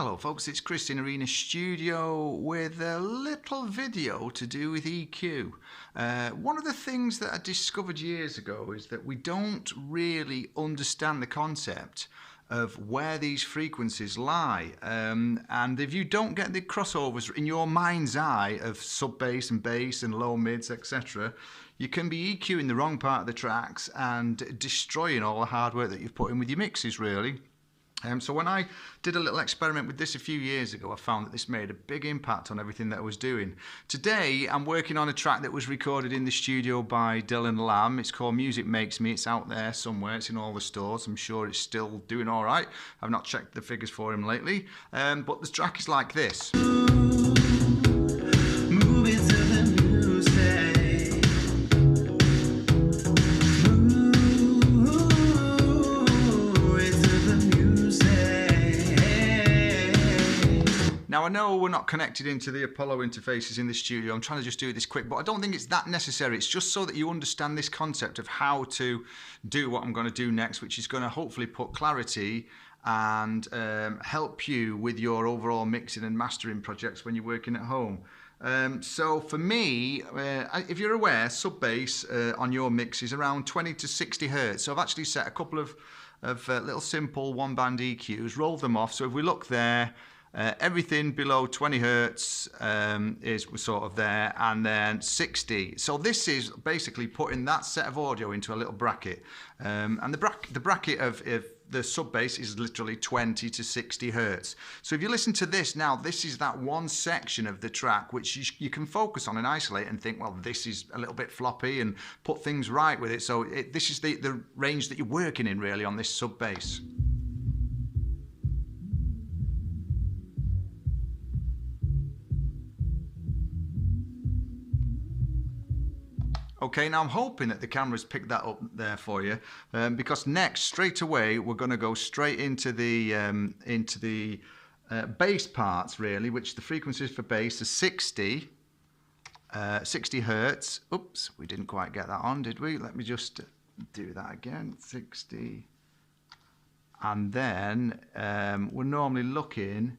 Hello folks, it's Chris in Arena Studio with a little video to do with EQ. One of the things that I discovered years ago is that we don't really understand the concept of where these frequencies lie, and if you don't get the crossovers in your mind's eye of sub bass and bass and low mids, etc., you can be EQing the wrong part of the tracks and destroying all the hard work that you've put in with your mixes, really. So when I did a little experiment with this a few years ago, I found that this made a big impact on everything that I was doing. Today, I'm working on a track that was recorded in the studio by Dylan Lamb. It's called Music Makes Me. It's out there somewhere. It's in all the stores. I'm sure it's still doing all right. I've not checked the figures for him lately. But the track is like this. Now I know we're not connected into the Apollo interfaces in the studio. I'm trying to just do this quick, but I don't think it's that necessary. It's just so that you understand this concept of how to do what I'm going to do next, which is going to hopefully put clarity and help you with your overall mixing and mastering projects when you're working at home. So for me, if you're aware, sub bass on your mix is around 20 to 60 hertz. So I've actually set a couple of little simple one-band EQs, rolled them off. So if we look there, everything below 20 hertz is sort of there, and then 60. So this is basically putting that set of audio into a little bracket, and the bracket of the sub bass is literally 20 to 60 hertz. So if you listen to this now, this is that one section of the track which you can focus on and isolate and think, well, this is a little bit floppy, and put things right with it. So this is the range that you're working in really on this sub bass. Okay, now I'm hoping that the camera's picked that up there for you, because next, straight away, we're going to go straight into the bass parts, really, which the frequencies for bass are 60 hertz. Oops, we didn't quite get that on, did we? Let me just do that again. 60, and then we're normally looking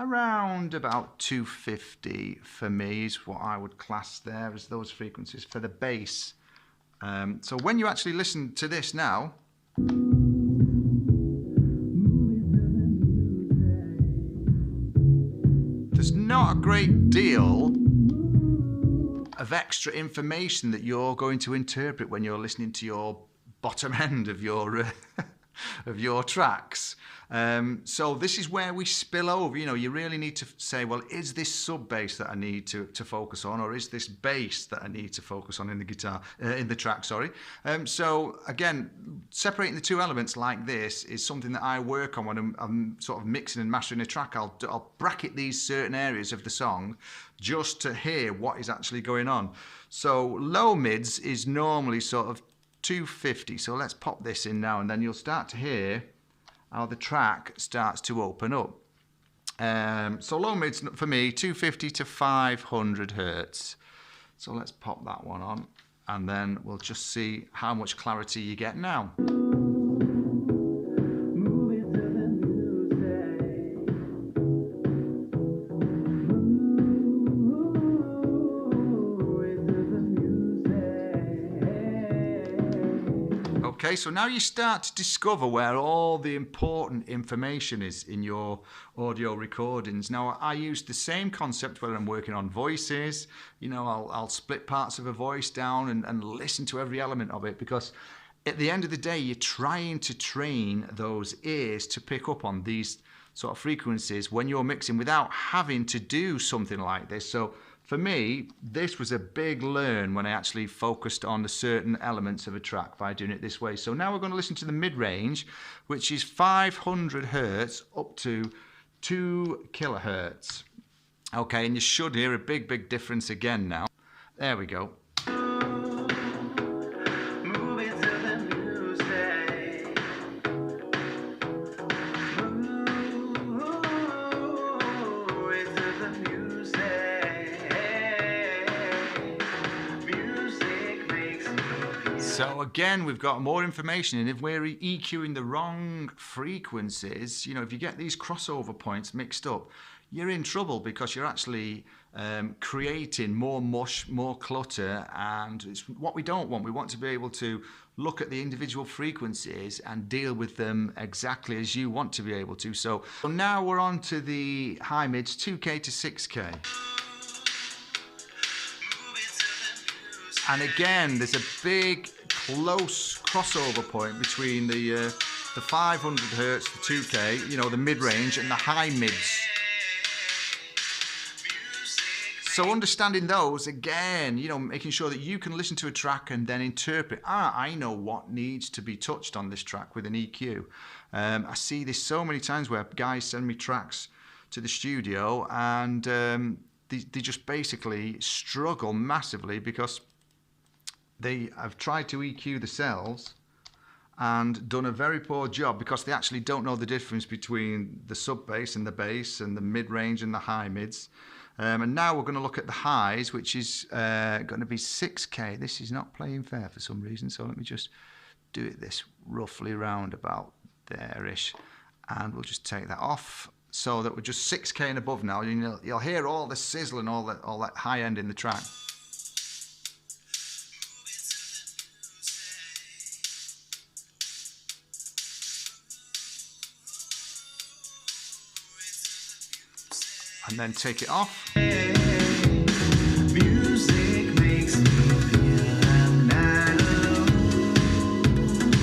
around about 250 for me is what I would class there as those frequencies for the bass. So when you actually listen to this now, there's not a great deal of extra information that you're going to interpret when you're listening to your bottom end of your of your tracks. So this is where we spill over. You know, you really need to say, well, is this sub bass that I need to focus on, or is this bass that I need to focus on in the guitar, in the track, sorry. So again, separating the two elements like this is something that I work on when I'm sort of mixing and mastering a track. I'll bracket these certain areas of the song just to hear what is actually going on. So low mids is normally sort of 250. So let's pop this in now, and then you'll start to hear how the track starts to open up. So low mids for me, 250 to 500 hertz. So let's pop that one on, and then we'll just see how much clarity you get now. Okay, so now you start to discover where all the important information is in your audio recordings. Now, I use the same concept when I'm working on voices. You know, I'll split parts of a voice down and listen to every element of it, because at the end of the day, you're trying to train those ears to pick up on these sort of frequencies when you're mixing without having to do something like this. So for me, this was a big learn when I actually focused on the certain elements of a track by doing it this way. So now we're going to listen to the mid-range, which is 500 hertz up to 2 kilohertz. Okay, and you should hear a big difference again now. There we go. So again, we've got more information, and if we're EQing the wrong frequencies, you know, if you get these crossover points mixed up, you're in trouble, because you're actually creating more mush, more clutter, and it's what we don't want. We want to be able to look at the individual frequencies and deal with them exactly as you want to be able to. So now we're on to the high mids, 2K to 6K. And again, there's a big close crossover point between the 500 hertz, the 2K, you know, the mid-range, and the high mids. So understanding those, again, you know, making sure that you can listen to a track and then interpret, I know what needs to be touched on this track with an EQ. I see this so many times where guys send me tracks to the studio, and they just basically struggle massively because they have tried to EQ the cells and done a very poor job, because they actually don't know the difference between the sub bass and the bass, and the mid-range and the high mids. And now we're going to look at the highs, which is going to be 6K. This is not playing fair for some reason, so let me just do it this roughly round about there-ish, and we'll just take that off so that we're just 6K and above now. You'll hear all the sizzle and all that high end in the track. And then take it off.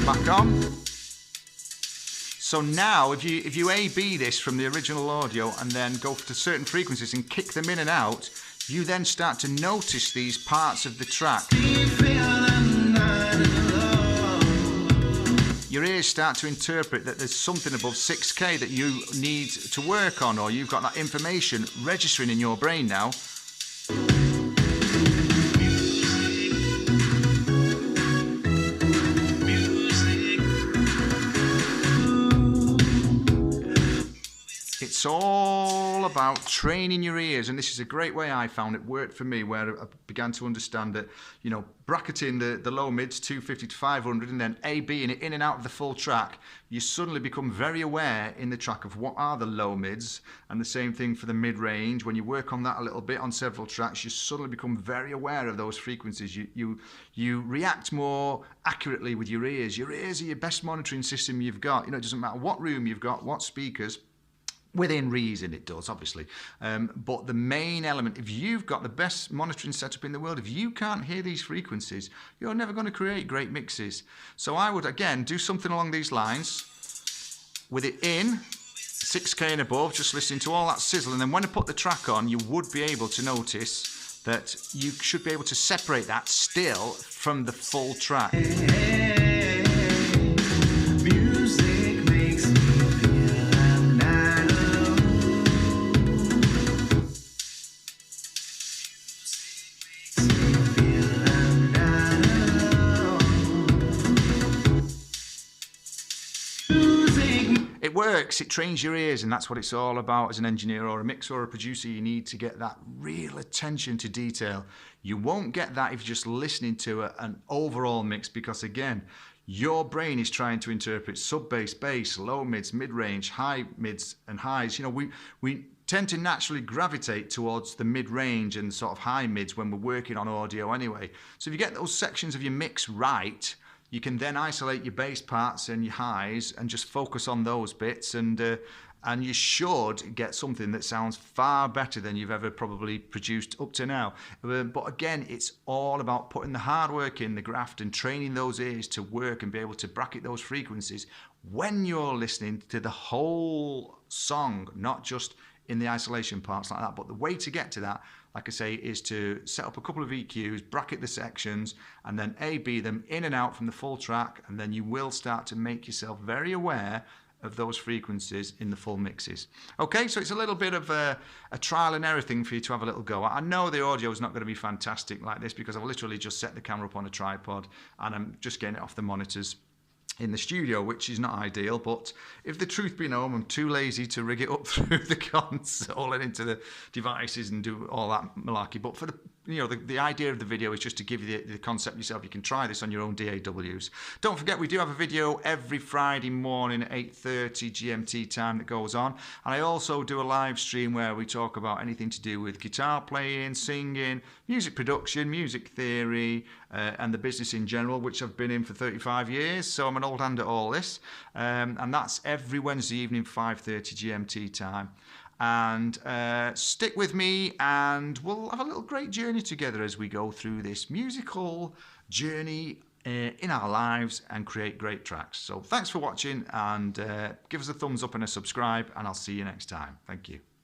Back on. So now if you A/B this from the original audio and then go to certain frequencies and kick them in and out, you then start to notice these parts of the track. Your ears start to interpret that there's something above 6K that you need to work on, or you've got that information registering in your brain now. It's all about training your ears, and this is a great way I found it worked for me, where I began to understand that, you know, bracketing the low mids 250 to 500 and then A/Bing it in and out of the full track, you suddenly become very aware in the track of what are the low mids, and the same thing for the mid-range. When you work on that a little bit on several tracks, you suddenly become very aware of those frequencies. You react more accurately with your ears. Your ears are your best monitoring system you've got. You know, it doesn't matter what room you've got, what speakers. Within reason it does, obviously. But the main element, if you've got the best monitoring setup in the world, if you can't hear these frequencies, you're never going to create great mixes. So I would, again, do something along these lines. With it in, 6K and above, just listening to all that sizzle. And then when I put the track on, you would be able to notice that you should be able to separate that still from the full track. It works, it trains your ears, and that's what it's all about as an engineer or a mixer or a producer. You need to get that real attention to detail. You won't get that if you're just listening to an overall mix, because again, your brain is trying to interpret sub-bass, bass, low mids, mid-range, high mids and highs. You know, we tend to naturally gravitate towards the mid-range and sort of high mids when we're working on audio anyway. So if you get those sections of your mix right, you can then isolate your bass parts and your highs and just focus on those bits, and you should get something that sounds far better than you've ever probably produced up to now. But again, it's all about putting the hard work in, the graft, and training those ears to work and be able to bracket those frequencies when you're listening to the whole song, not just in the isolation parts like that. But the way to get to that, like I say, is to set up a couple of EQs, bracket the sections, and then A/B them in and out from the full track, and then you will start to make yourself very aware of those frequencies in the full mixes. Okay, so it's a little bit of a trial and error thing for you to have a little go at. I know the audio is not going to be fantastic like this, because I've literally just set the camera up on a tripod and I'm just getting it off the monitors. in the studio, which is not ideal. But if the truth be known, I'm too lazy to rig it up through the console and into the devices and do all that malarkey. But for the idea of the video is just to give you the concept yourself. You can try this on your own DAWs. Don't forget, we do have a video every Friday morning at 8:30 GMT time that goes on. And I also do a live stream where we talk about anything to do with guitar playing, singing, music production, music theory, and the business in general, which I've been in for 35 years. So I'm an old hand at all this. And that's every Wednesday evening, 5:30 GMT time. And stick with me, and we'll have a little great journey together as we go through this musical journey in our lives and create great tracks. So thanks for watching, and give us a thumbs up and a subscribe, and I'll see you next time. Thank you.